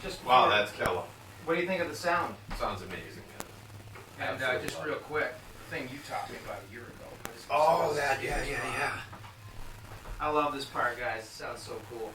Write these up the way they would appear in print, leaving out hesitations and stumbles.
just wow, before, that's killer. what do you think of the sound? Sounds amazing. And Absolutely just love real it. quick, the thing you taught me about a year ago. Oh, that, yeah. I love this part, guys. It sounds so cool.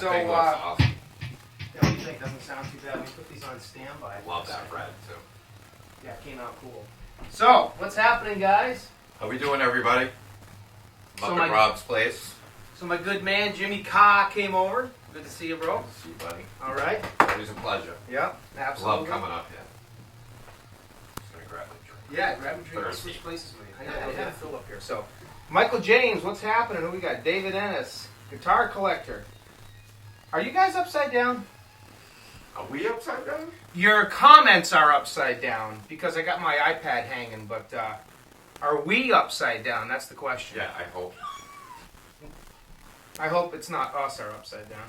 So, awesome. yeah, what do you think? Doesn't sound too bad. We put these on standby. Love that red too. Yeah, it came out cool. So, what's happening, guys? How we doing, everybody? So Up at Rob's place. So my good man Jimmy caaaaaaaa came over. Good to see you, bro. Good to see you, buddy. All right. Always a pleasure. Yep, absolutely. Love coming up here. Just gonna grab a drink. Yeah, grab a drink. Thirsty. Switch places with you. I gotta fill up here. So, Michael James, what's happening? Who we got? David Ennis, guitar collector. Are you guys upside down? Are we upside down? Your comments are upside down because I got my iPad hanging, but are we upside down? That's the question. Yeah, I hope. I hope it's not us are upside down.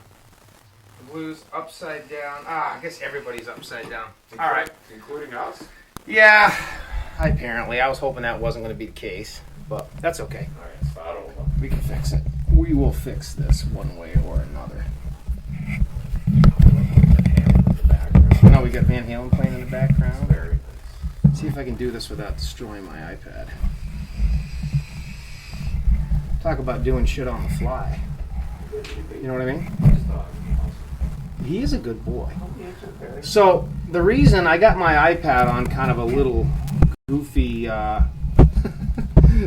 The blues upside down. I guess everybody's upside down. All right. Including us? Yeah, apparently. I was hoping that wasn't going to be the case, but that's okay. All right, start over. We can fix it. We will fix this one way or another. No, we got Van Halen playing in the background. Very nice. See if I can do this without destroying my iPad. Talk about doing shit on the fly. You know what I mean? He is a good boy. So, the reason I got my iPad on kind of a little goofy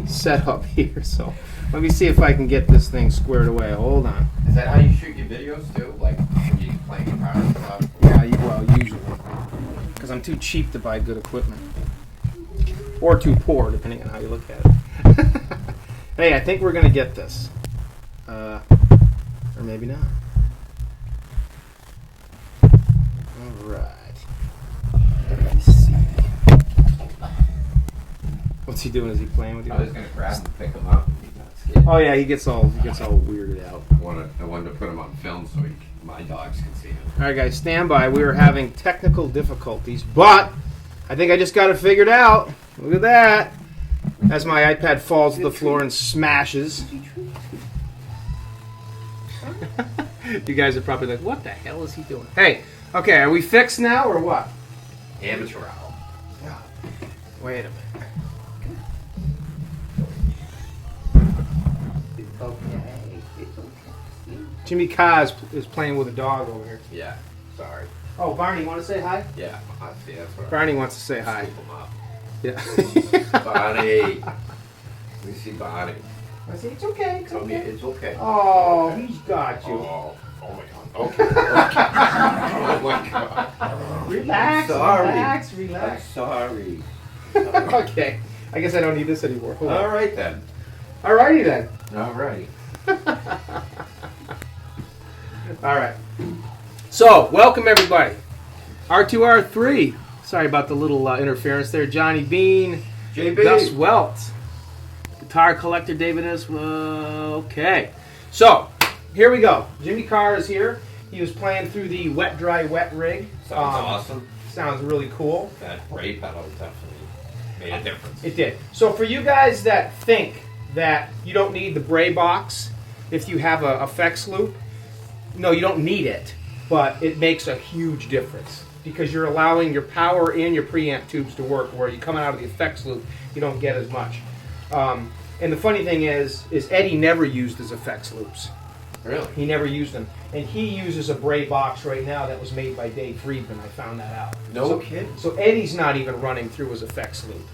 setup here, so let me see if I can get this thing squared away. Hold on. Is that how you shoot your videos too? Like when you play guitar and stuff? Yeah, well, usually. Because I'm too cheap to buy good equipment. Or too poor, depending on how you look at it. Hey, I think we're going to get this. Or maybe not. Alright. Let's see. What's he doing? Is he playing with you? I was gonna grab him and pick him up. He's not scared. Oh yeah, he gets all weirded out. I wanted to put him on film so my dogs can see him. Alright guys, stand by. We are having technical difficulties, but I think I just got it figured out. Look at that. As my iPad falls to the floor and smashes. You guys are probably like, what the hell is he doing? Hey, okay, are we fixed now or what? Amateur hour. Wait a minute. Jimmy Kaz is playing with a dog over here. Yeah. Sorry. Oh, Barney, you want to say hi? Yeah. I see. That's what. Barney wants to say hi. Scoop him up. Yeah. Barney. We see Barney. I say, it's okay, it's Tell me okay. it's okay. Oh, he's got you. Oh my God. Okay. Oh my God. Relax, Sorry. relax, I'm relax. sorry. Okay, I guess I don't need this anymore. Hold on. All right then. Alrighty then. All right. Alright. So, welcome everybody. R2, R3. Sorry about the little interference there. Johnny Bean. JB. Gus Welts. Guitar collector David is okay. So, here we go. Jimmy Carr is here. He was playing through the wet, dry, wet rig. Sounds awesome. Sounds really cool. That bray pedal definitely made a difference. It did. So for you guys that think that you don't need the Bray box if you have a effects loop, no, you don't need it, but it makes a huge difference because you're allowing your power and your preamp tubes to work where you come out of the effects loop, you don't get as much. And the funny thing is Eddie never used his effects loops. Really? He never used them. And he uses a Bray box right now that was made by Dave Friedman. I found that out. No kidding. So Eddie's not even running through his effects loop.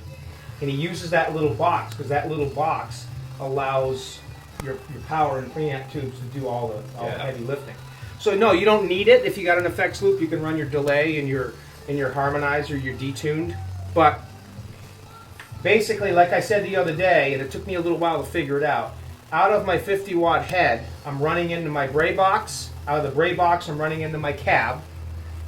And he uses that little box because that little box allows your power and preamp tubes to do all the heavy lifting. So no, you don't need it. If you got an effects loop, you can run your delay and your harmonizer, your detuned. But basically, like I said the other day, and it took me a little while to figure it out, out of my 50 watt head, I'm running into my bray box. Out of the bray box, I'm running into my cab.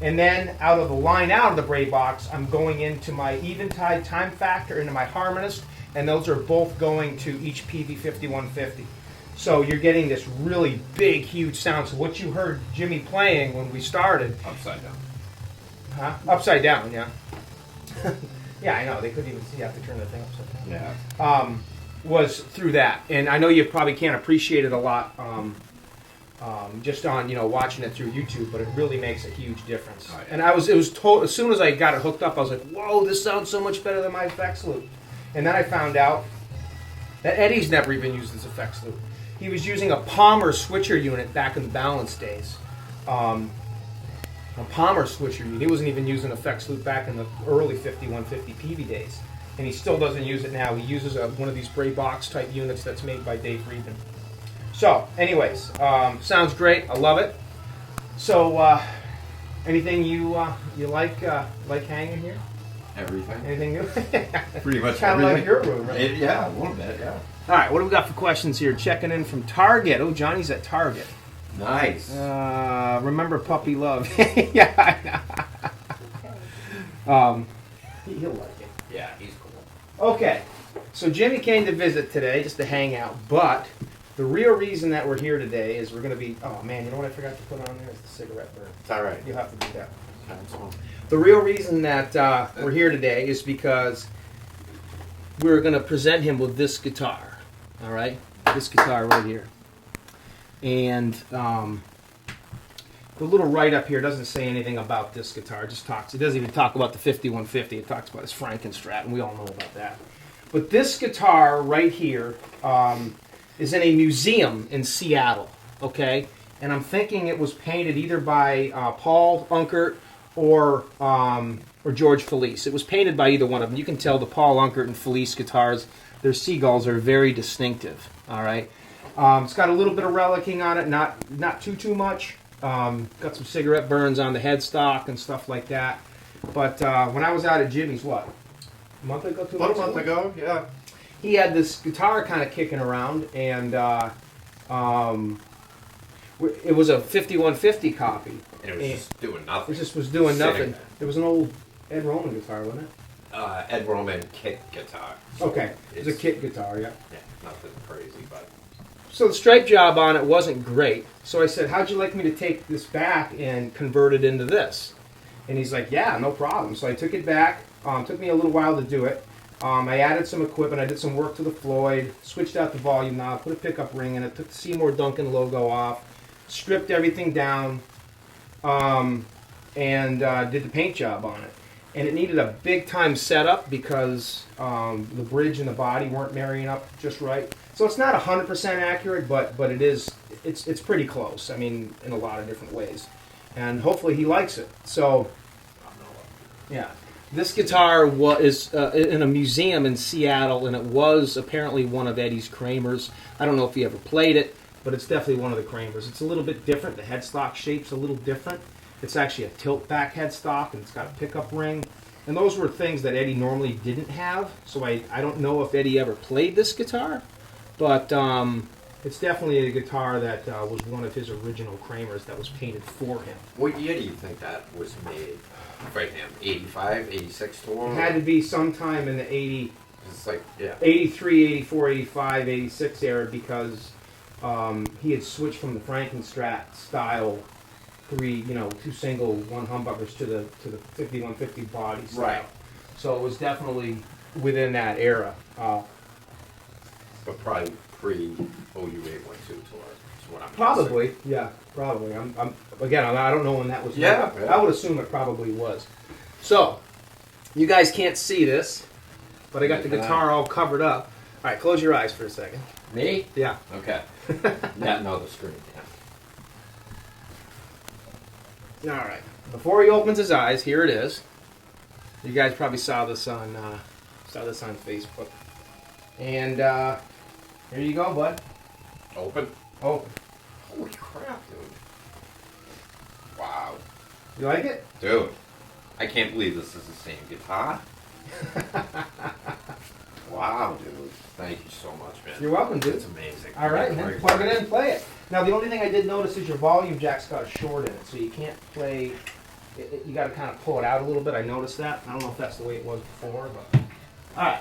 And then out of the line out of the bray box, I'm going into my Eventide time factor, into my harmonist, and those are both going to each PV5150. So you're getting this really big, huge sound. So what you heard Jimmy playing when we started... Upside down. Huh? Upside down, yeah. Yeah, I know. They couldn't even see. You have to turn the thing upside down. Yeah. Was through that. And I know you probably can't appreciate it a lot just on, watching it through YouTube, but it really makes a huge difference. Oh, yeah. And as soon as I got it hooked up, I was like, whoa, this sounds so much better than my effects loop. And then I found out that Eddie's never even used this effects loop. He was using a Palmer switcher unit back in the balance days. A Palmer switcher unit. He wasn't even using effects loop back in the early 5150 PV days. And he still doesn't use it now. He uses one of these Bray box type units that's made by Dave Friedman. So, anyways, sounds great. I love it. So, anything you like hanging here? Everything. Anything new? Pretty much Kind of everything. like your room, right? Yeah, a little bit, yeah. All right, what do we got for questions here? Checking in from Target. Oh, Johnny's at Target. Nice. Remember Puppy Love. Yeah, I know. He'll like it. Yeah, he's cool. Okay, so Jimmy came to visit today just to hang out, but the real reason that we're here today is we're going to be, oh man, you know what I forgot to put on there is the cigarette burn. It's all right. You'll have to do that. That's all. The real reason that we're here today is because we're going to present him with this guitar, all right? This guitar right here. And the little write-up here doesn't say anything about this guitar. It doesn't even talk about the 5150. It talks about his Frankenstrat, and we all know about that. But this guitar right here is in a museum in Seattle, okay? And I'm thinking it was painted either by Paul Unkert or George Felice. It was painted by either one of them. You can tell the Paul Unkert and Felice guitars, their seagulls are very distinctive, all right? It's got a little bit of relicking on it, not too much. Got some cigarette burns on the headstock and stuff like that. But when I was out at Jimmy's, what, a month ago, 2 months ago? About a month ago, yeah. He had this guitar kind of kicking around, and it was a 5150 copy. And it was just doing nothing. It just was doing Sitting nothing. there. It was an old Ed Roman guitar, wasn't it? Ed Roman kit guitar. So Okay, it was a kit guitar, yeah. Yeah, nothing crazy, but... So the stripe job on it wasn't great. So I said, how'd you like me to take this back and convert it into this? And he's like, yeah, no problem. So I took it back. Took me a little while to do it. I added some equipment. I did some work to the Floyd, switched out the volume knob, put a pickup ring in it, took the Seymour Duncan logo off, stripped everything down, and did the paint job on it. And it needed a big-time setup because the bridge and the body weren't marrying up just right. So it's not 100% accurate, but it is. It's pretty close. I mean, in a lot of different ways. And hopefully he likes it. So, yeah. This guitar is in a museum in Seattle, and it was apparently one of Eddie's Kramer's. I don't know if he ever played it, but it's definitely one of the Kramer's. It's a little bit different. The headstock shape's a little different. It's actually a tilt-back headstock, and it's got a pickup ring. And those were things that Eddie normally didn't have, so I don't know if Eddie ever played this guitar, but it's definitely a guitar that was one of his original Kramer's that was painted for him. What year do you think that was made for him? 85, 86 tour? It had to be sometime in the 80, It's like, yeah. 83, 84, 85, 86 era because he had switched from the Frankenstrat style two single, one humbuckers to the 5150 body style. Right. So it was definitely within that era. But probably pre-OU 812 tour is what I'm Probably, yeah, probably. I don't know when that was. Yeah, made. yeah. I would assume it probably was. So, you guys can't see this, but I got the guitar all covered up. All right, close your eyes for a second. Me? Yeah. Okay. Yeah, no, the screen. All right. Before he opens his eyes, here it is. You guys probably saw this on Facebook. And here you go, bud. Open. Open. Holy crap, dude. Wow. You like it? Dude, I can't believe this is the same guitar. Wow, dude. Thank you so much, man. You're welcome, dude. It's amazing. All right, man. Plug it in and play it. Now, the only thing I did notice is your volume jack's got a short in it, so you can't play. You got to kind of pull it out a little bit. I noticed that. I don't know if that's the way it was before, but all right.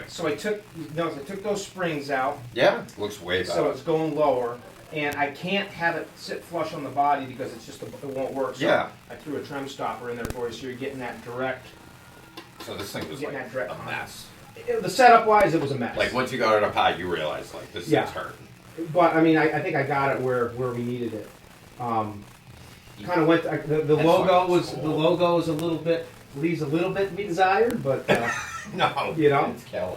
So I took those springs out. Yeah, looks way better. So it's going lower, and I can't have it sit flush on the body because it's just it won't work. So yeah. I threw a trim stopper in there for you, so you're getting that direct. So this thing was like a mess. The setup wise, it was a mess. Like once you got it up high, you realized like this thing's hurting. But I mean, I think I got it where we needed it. Kind of went. The logo was cool. The logo is a little bit leaves a little bit to be desired, but no, you know, it's killer.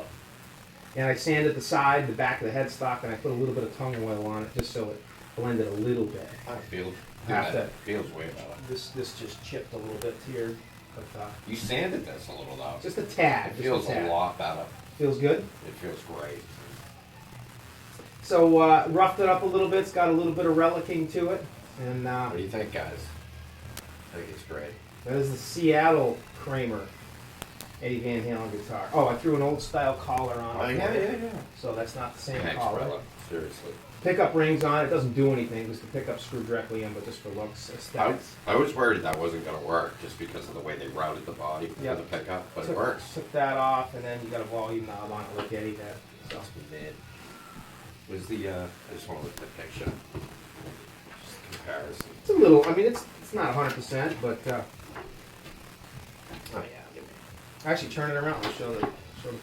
And I sanded the side, the back of the headstock, and I put a little bit of tongue oil on it just so it blended a little bit. I feel feels way better. This just chipped a little bit here, but you sanded this a little though. Just a tad. It feels a lot better. Feels good. It feels great. So roughed it up a little bit. It's got a little bit of relicking to it. And what do you think, guys? I think it's great. That is the Seattle Kramer Eddie Van Halen guitar. Oh, I threw an old style collar on it. Yeah. So that's not the same Thanks, collar. brother. Seriously. Pickup rings on it. It doesn't do anything because the pickup screwed directly in, but just for looks, aesthetics. I was worried that wasn't going to work just because of the way they routed the body for the pickup, but it works. Took that off, and then you got a volume knob on it like Eddie did. So. Was the I just want to look at the picture. Just comparison. It's a little. I mean, it's not 100%, but. Oh yeah. Actually, turn it around and show the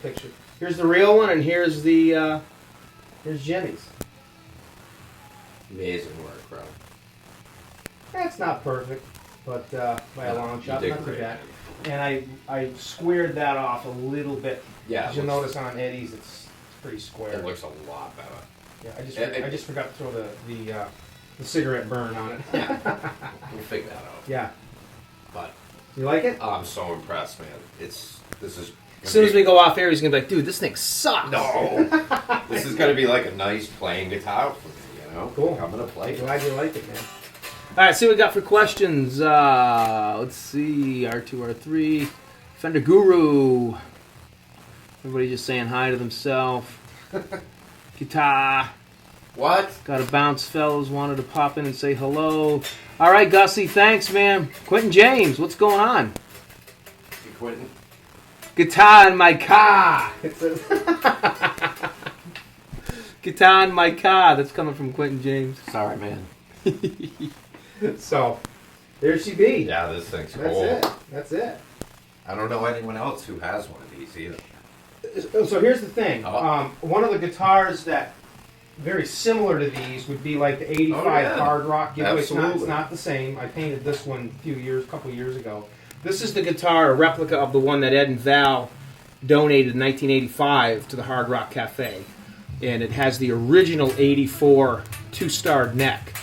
picture. Here's the real one, and here's the here's Jimmy's. Amazing work, bro. That's not perfect, but by a long shot, not too bad. And I squared that off a little bit. Yeah. As you'll notice on Eddie's, it's pretty square. It looks a lot better. Yeah, I just forgot to throw the cigarette burn on it. Yeah. We'll figure that out. Yeah. But you like it? I'm so impressed, man. This is. As soon as we go off air, he's gonna be like, "Dude, this thing sucks." No. This is gonna be like a nice playing guitar for me, you know. Cool. I'm gonna play. Glad you like it, man. All right, see what we got for questions. Let's see, R2, R3, Fender Guru. Everybody just saying hi to themselves. Guitar. What? Got a bounce, fellows. Wanted to pop in and say hello. All right, Gussie, thanks, man. Quentin James, what's going on? You Quentin? Guitar in my car. It says. Guitar in my car. That's coming from Quentin James. Sorry, man. So, there she be. Yeah, this thing's cool. That's it. I don't know anyone else who has one of these either. So here's the thing. One of the guitars that very similar to these would be like the '85 Hard Rock giveaway. It's not the same. I painted this one a couple years ago. This is the guitar, a replica of the one that Ed and Val donated in 1985 to the Hard Rock Cafe, and it has the original '84 two-starred neck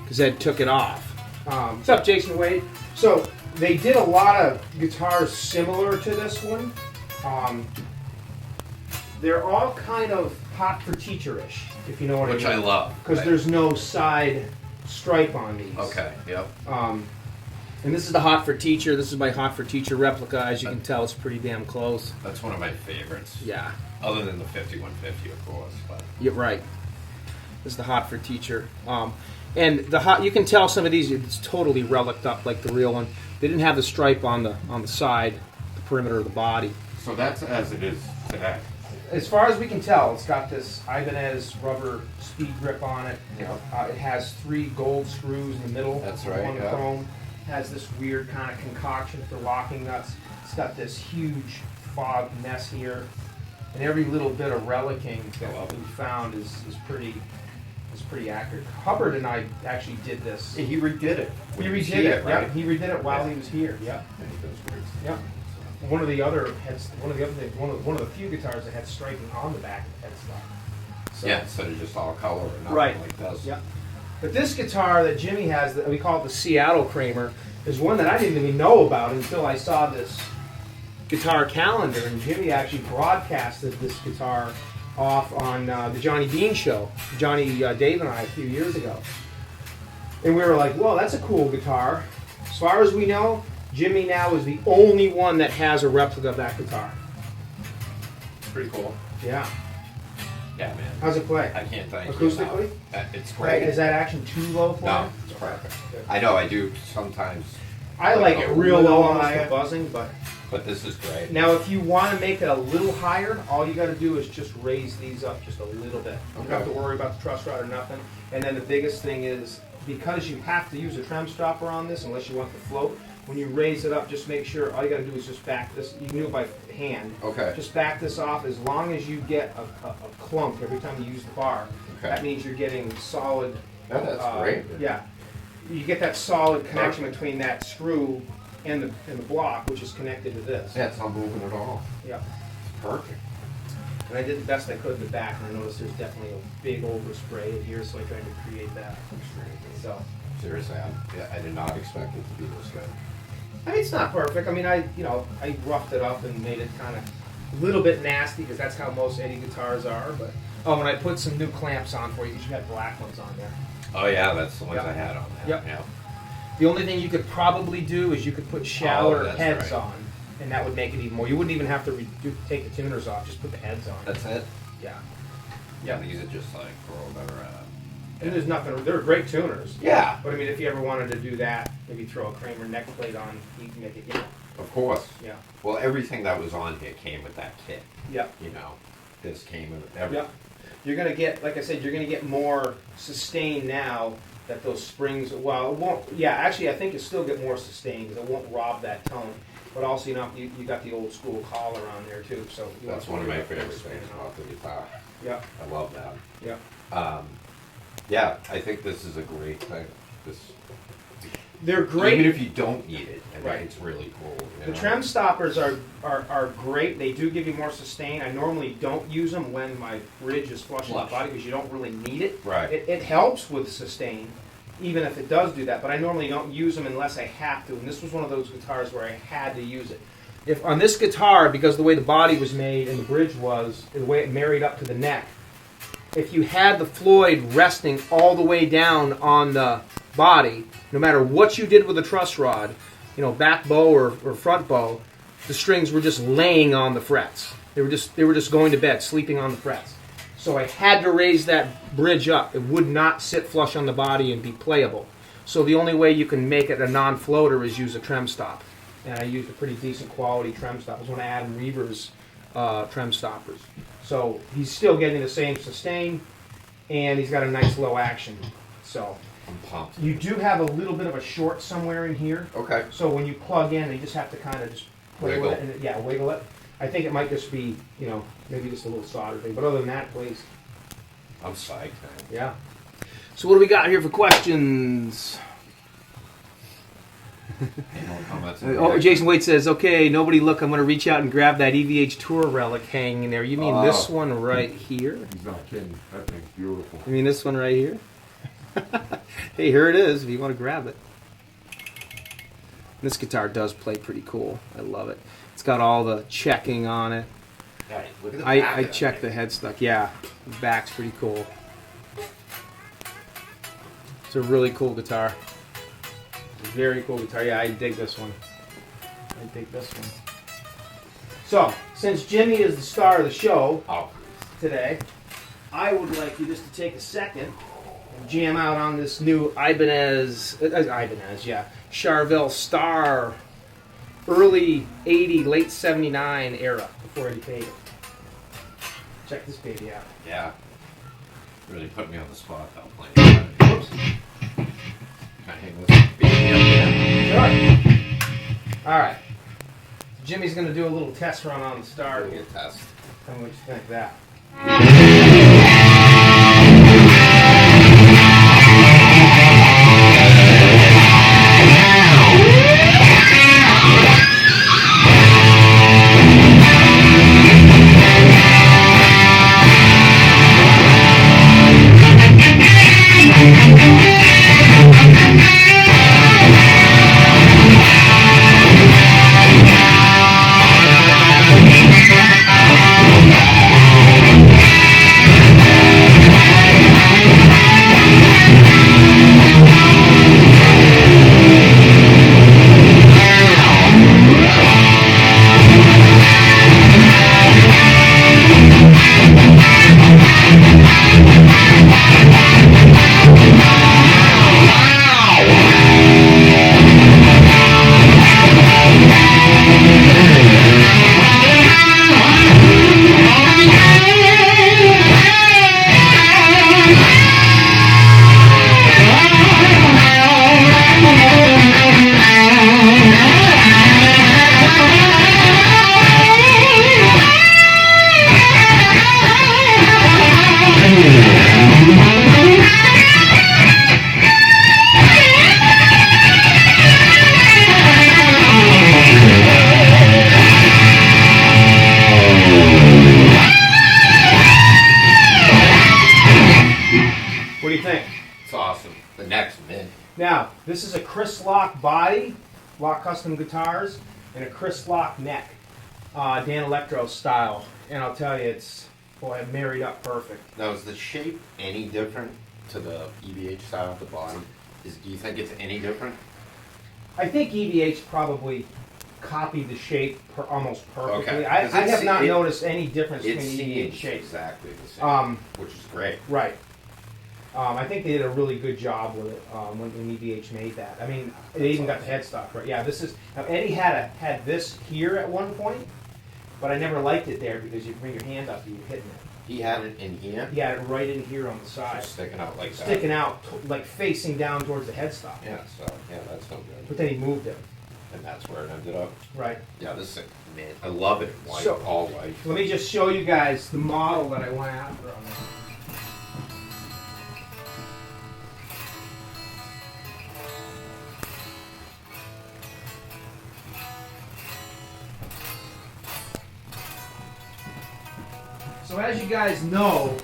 because Ed took it off. What's up, Jason Wade? So they did a lot of guitars similar to this one. They're all kind of hot for teacher-ish, if you know what I mean. Which I love. Because there's no side stripe on these. Okay, yep. And this is the Hot for Teacher. This is my Hot for Teacher replica. As you can tell, it's pretty damn close. That's one of my favorites. Yeah. Other than the 5150, of course. But. You're right. This is the Hot for Teacher. And the hot, you can tell some of these, it's totally reliced up like the real one. They didn't have the stripe on the side, the perimeter of the body. So that's as it is today. As far as we can tell, it's got this Ibanez rubber speed grip on it. Yeah. It has 3 gold screws in the middle. That's right. One chrome. Has this weird kind of concoction for locking nuts. It's got this huge fog mess here. and every little bit of relicing that we found is pretty accurate. Hubbard and I actually did this. Yeah, he redid it. We redid Here, it. right? Yep, he redid it while he was here. Yep. And he does great stuff. Yep. One of the other things, one of the few guitars that had striping on the back of the headstock. So, Yeah, instead of just all color or nothing right. like this. Yep. But this guitar that Jimmy has, that we call it the Seattle Kramer, is one that I didn't even know about until I saw this guitar calendar, and Jimmy actually broadcasted this guitar off on the Johnny Bean show, Dave and I, a few years ago. And we were like, whoa, that's a cool guitar. As far as we know, Jimmy now is the only one that has a replica of that guitar. Pretty cool. Yeah. Yeah, man. How's it play? I can't thank you Acoustically? enough. It's great. Is that action too low for No, you? it's perfect. Good. I know I do sometimes, I like it real low, almost the buzzing, but this is great. now if you want to make it a little higher, all you got to do is just raise these up just a little bit. You don't have to worry about the truss rod or nothing. And then the biggest thing is, because you have to use a trem stopper on this unless you want the float, when you raise it up, just make sure, all you got to do is just back this, you can do it by hand. Okay. Just back this off. As long as you get a clunk every time you use the bar, Okay. that means you're getting solid. No, that's great. Yeah. You get that solid connection between that screw and the block, which is connected to this. Yeah, it's not moving at all. Yeah. It's perfect. And I did the best I could in the back, and I noticed there's definitely a big overspray in here, so I tried to create that. So, Seriously, I did not expect it to be this good. I mean, it's not perfect. I mean, I roughed it up and made it kind of a little bit nasty, because that's how most Eddie guitars are. But oh, and I put some new clamps on for you, because you had black ones on there. Oh yeah, that's the ones Yep. I had on that. Yep. Yeah. The only thing you could probably do is you could put shallower that's heads right. on, and that would make it even more. You wouldn't even have to take the tuners off; just put the heads on. That's it. Yeah. Yeah, these are just like throw them around. And there's nothing. They're great tuners. Yeah, But I mean, if you ever wanted to do that, maybe throw a Kramer neck plate on, you can make it. of course. Yeah. Well, everything that was on here came with that kit. Yep. You know, this came with everything. Yep. You're gonna get, like I said, you're gonna get more sustain now that those springs. Well, it won't. Yeah, actually, I think you still get more sustain because it won't rob that tone. But also, you got the old school collar on there too. So you That's want one of to my favorite spin things off. about the guitar. Yep. I love that. Yep. Yeah, I think this is a great thing. This, They're great. even if you don't need it, I think Right. it's really cool. you The know? trem stoppers are great. They do give you more sustain. I normally don't use them when my bridge is flush in the Flush. body because you don't really need it. Right. It helps with sustain, even if it does do that. But I normally don't use them unless I have to. And this was one of those guitars where I had to use it. If on this guitar, because the way the body was made and the bridge was, the way it married up to the neck, if you had the Floyd resting all the way down on the body, no matter what you did with the truss rod, back bow or front bow, the strings were just laying on the frets. They were just going to bed, sleeping on the frets. So I had to raise that bridge up. It would not sit flush on the body and be playable. So the only way you can make it a non-floater is use a trem stop. And I used a pretty decent quality trem stop. It was one of Adam Reaver's trem stoppers. So he's still getting the same sustain, and he's got a nice low action. So I'm pumped. you do have a little bit of a short somewhere in here. Okay. So when you plug in, you just have to kind of just play with it. And, wiggle it. I think it might just be, maybe just a little solder thing. But other than that, please. I'm psyched, man. Yeah. So what do we got here for questions? No comments. Jason Wade says, okay, nobody look, I'm going to reach out and grab that EVH Tour relic hanging there. You mean this one right here? He's not kidding. That thing's beautiful. You mean this one right here? Hey, here it is if you want to grab it. This guitar does play pretty cool. I love it. It's got all the checking on it. Yeah, look at the back I of that checked the thing. headstock. Yeah, the back's pretty cool. It's a really cool guitar. Very cool guitar. Yeah, I dig this one. I dig this one. So, since Jimmy is the star of the show Oh, today, I would like you just to take a second and jam out on this new Ibanez, Charvel Star, early 80, late 79 era, before Eddie paid it. Check this baby out. yeah. Really put me on the spot, though, playing. Whoops. Can I hang this baby up there? Sure. All right. Jimmy's going to do a little test run on the star. Doing a test. Tell me what you think of that. What do you think? It's awesome. The next mint. Now, this is a Chris Lock body, Lock Custom Guitars, and a Chris Lock neck, Dan Electro style. And I'll tell you, it's, boy, it married up perfect. Now, is the shape any different to the EVH style at the bottom? Do you think it's any different? I think EVH probably copied the shape almost perfectly. Okay. I 'Cause have not noticed any difference It between EVH seems shapes. exactly the same, which is great. Right. I think they did a really good job with it when EVH made that. I mean, they even got the headstock right. Yeah, this is now Eddie had this here at one point, but I never liked it there because you bring your hand up and you're hitting it. He had it in here, He had it right in here on the side, just sticking out like that. sticking out like facing down towards the headstock. Yeah, so yeah, that's no good. But then he moved it. And that's where it ended up. Right. Yeah, this is mint. I love it. White, So- all white. Let me just show you guys the model that I went after on this. So as you guys know,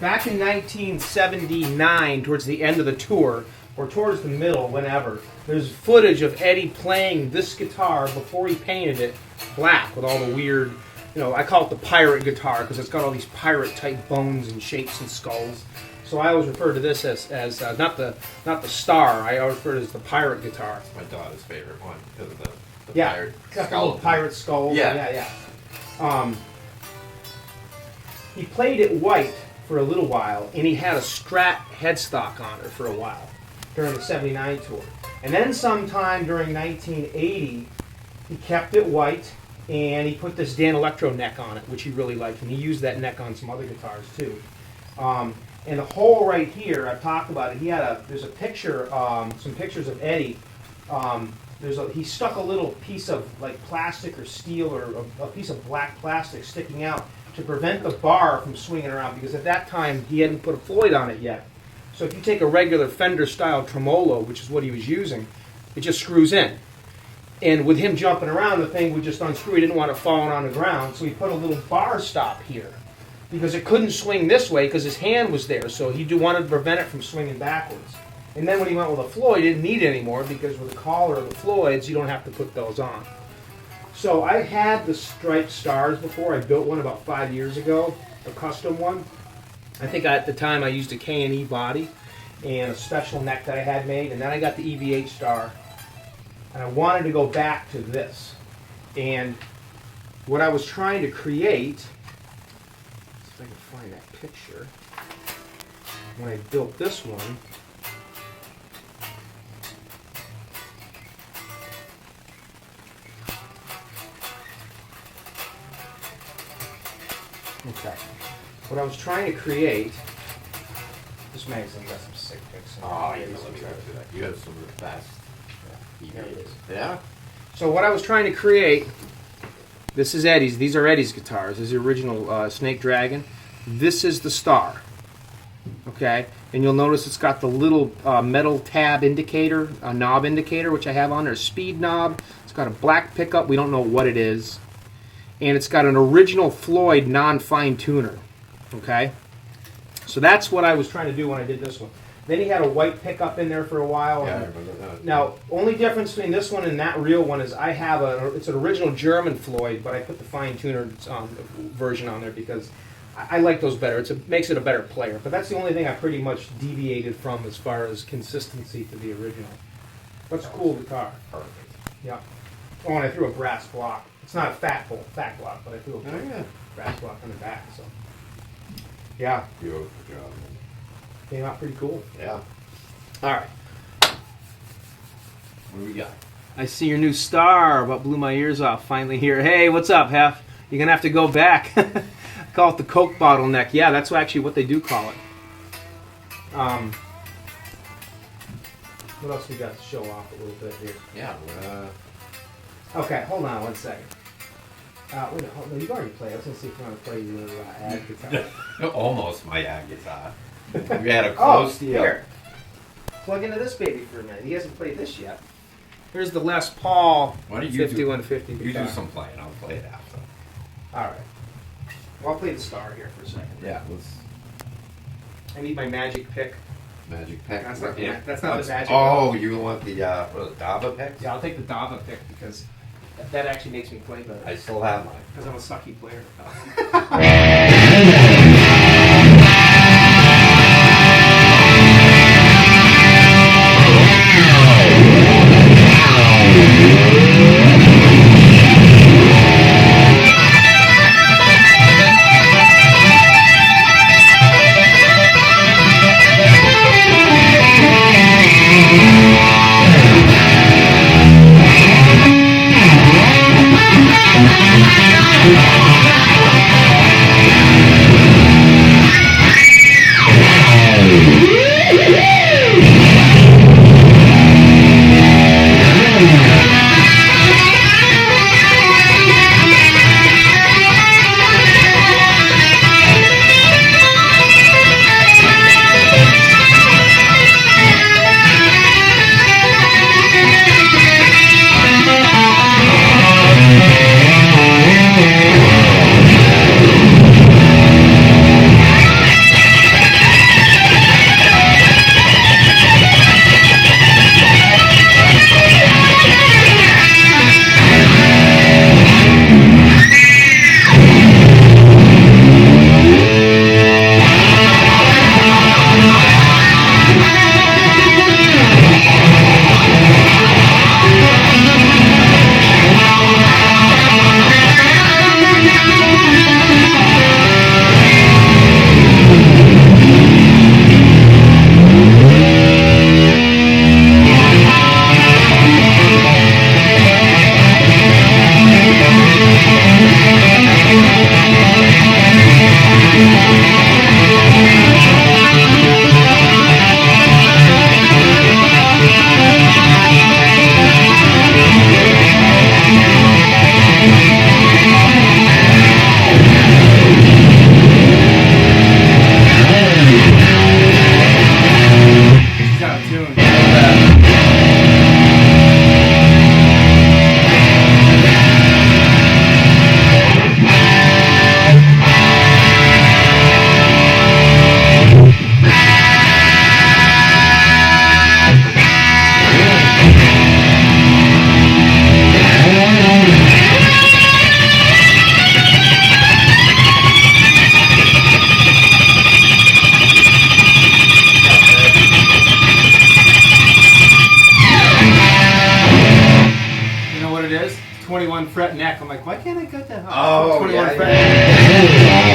back in 1979, towards the end of the tour, or towards the middle, whenever, there's footage of Eddie playing this guitar before he painted it black with all the weird, I call it the pirate guitar because it's got all these pirate-type bones and shapes and skulls. So I always refer to this as not the star. I always refer to it as the pirate guitar. My daughter's favorite one because of the Yeah, pirate got the little skeleton. pirate skulls. Yeah. Yeah. He played it white for a little while, and he had a Strat headstock on it for a while during the '79 tour. And then sometime during 1980, he kept it white, and he put this Dan Electro neck on it, which he really liked, and he used that neck on some other guitars too. And the hole right here, I've talked about it. There's a picture, some pictures of Eddie. He stuck a little piece of like plastic or steel or a piece of black plastic sticking out to prevent the bar from swinging around, because at that time he hadn't put a Floyd on it yet. So if you take a regular Fender style tremolo, which is what he was using, it just screws in. And with him jumping around, the thing would just unscrew. He didn't want it falling on the ground, so he put a little bar stop here because it couldn't swing this way because his hand was there. So he wanted to prevent it from swinging backwards. And then when he went with a Floyd, he didn't need it anymore because with the collar of the Floyds, you don't have to put those on. So I had the striped stars before. I built one about 5 years ago, a custom one. I think at the time I used a K&E body and a special neck that I had made, and then I got the EVH star. And I wanted to go back to this. And what I was trying to create, see if I can find that picture, when I built this one, okay. What I was trying to create, this magazine's got some sick pics. Oh, yeah, let me go through that. You have some of the best. There it is. Yeah? So what I was trying to create This is Eddie's. These are Eddie's guitars. This is the original Snake Dragon. This is the Star. Okay, and you'll notice it's got the little metal tab indicator, a knob indicator, which I have on there, a speed knob. It's got a black pickup. We don't know what it is. And it's got an original Floyd non-fine tuner. Okay, so that's what I was trying to do when I did this one. Then he had a white pickup in there for a while. Yeah, I remember that. Now, only difference between this one and that real one is I have it's an original German Floyd, but I put the fine tuner version on there because I like those better. It makes it a better player. But that's the only thing I pretty much deviated from as far as consistency to the original. That's a cool guitar. Perfect. Yeah. Oh, and I threw a brass block. It's not a fat block, but I threw a yeah. brass block on the back. So, yeah, Beautiful job, man. came out pretty cool. Yeah. All right. What do we got? I see your new Star. What blew my ears off finally here. Hey, what's up, Hef? You're going to have to go back. Call it the Coke bottleneck. Yeah, that's actually what they do call it. What else we got to show off a little bit here? Yeah. Okay, hold on one second. Wait, no, you've already played. I was going to see if you want to play your ad guitar. Almost my ad guitar. We had a Oh, close deal. here. Plug into this baby for a minute. He hasn't played this yet. Here's the Les Paul Why don't you 5150 You guitar. do some playing. I'll play it after. All right. Well, I'll play the Star here for a second. Yeah. Let's I need my magic pick. magic pick. That's not the Yeah. that's not the magic. Oh, you want the Dava picks? Yeah, I'll take the Dava pick because that actually makes me play better. I still have mine. Because I'm a sucky player. it is. 21 fret neck. I'm like, why can't I get that? Oh, 21 yeah, fret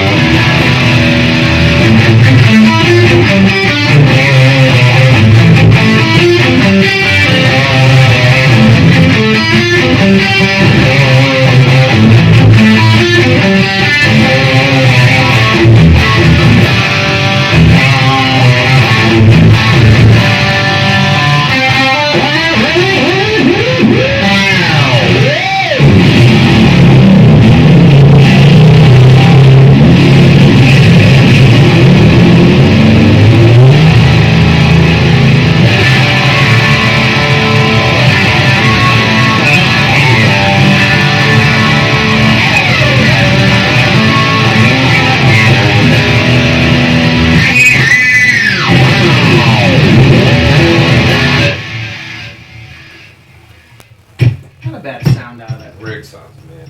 Not a bad sound out of that. Rig sounds, man.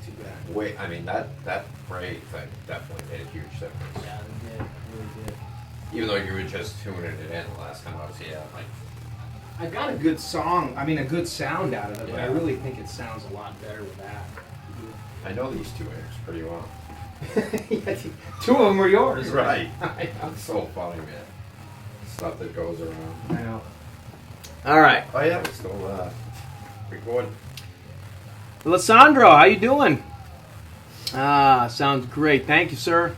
Too bad. Wait, I mean that Bray thing definitely made a huge difference. Yeah, it did. It really did. Even though you were just tuning it in the last time I was here, like I got a good a good sound out of it, but I Yeah. really think it sounds a lot better with that. I know these two amps pretty well. Yeah, two of them were yours. Right. I know. It's so funny, man. Stuff that goes around. I know. All right. Oh yeah, we're still recording. Alessandro, how you doing? Sounds great. Thank you, sir.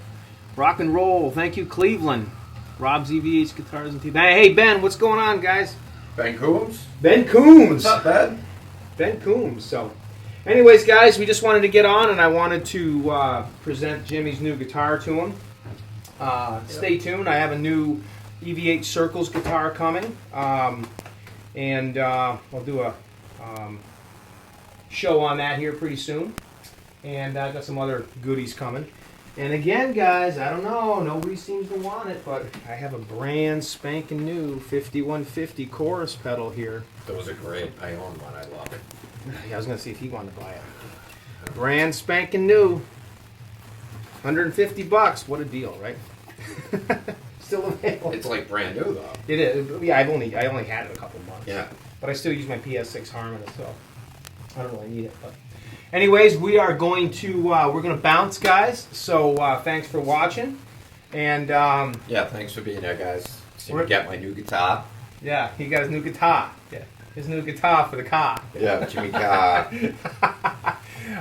Rock and roll. Thank you, Cleveland. Rob's EVH Guitars and Teeth. Hey, Ben, what's going on, guys? Ben Coombs? Ben Coombs. What's up, Ben? Ben Coombs. So, anyways, guys, we just wanted to get on, and I wanted to present Jimmy's new guitar to him. Stay tuned. I have a new EVH Circles guitar coming, and I'll do a show on that here pretty soon. And I got some other goodies coming. And again, guys, I don't know. Nobody seems to want it, but I have a brand spanking new 5150 chorus pedal here. Those are great. I own one. I love it. Yeah, I was going to see if he wanted to buy it. Brand spanking new. $150. What a deal, right? Still available. It's like brand new though. It is. Yeah, I only had it a couple months. Yeah. But I still use my PS6 Harmony, so I don't really need it. But anyways, we are going to we're going to bounce, guys. So thanks for watching, and Yeah, thanks for being there, guys. See me We're- get my new guitar. yeah, he got his new guitar. Yeah, his new guitar for the car. Yeah, Jimmy Carr.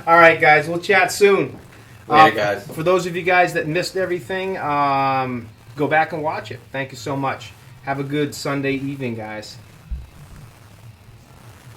All right, guys, we'll chat soon. Later, guys. For those of you guys that missed everything, go back and watch it. Thank you so much. Have a good Sunday evening, guys.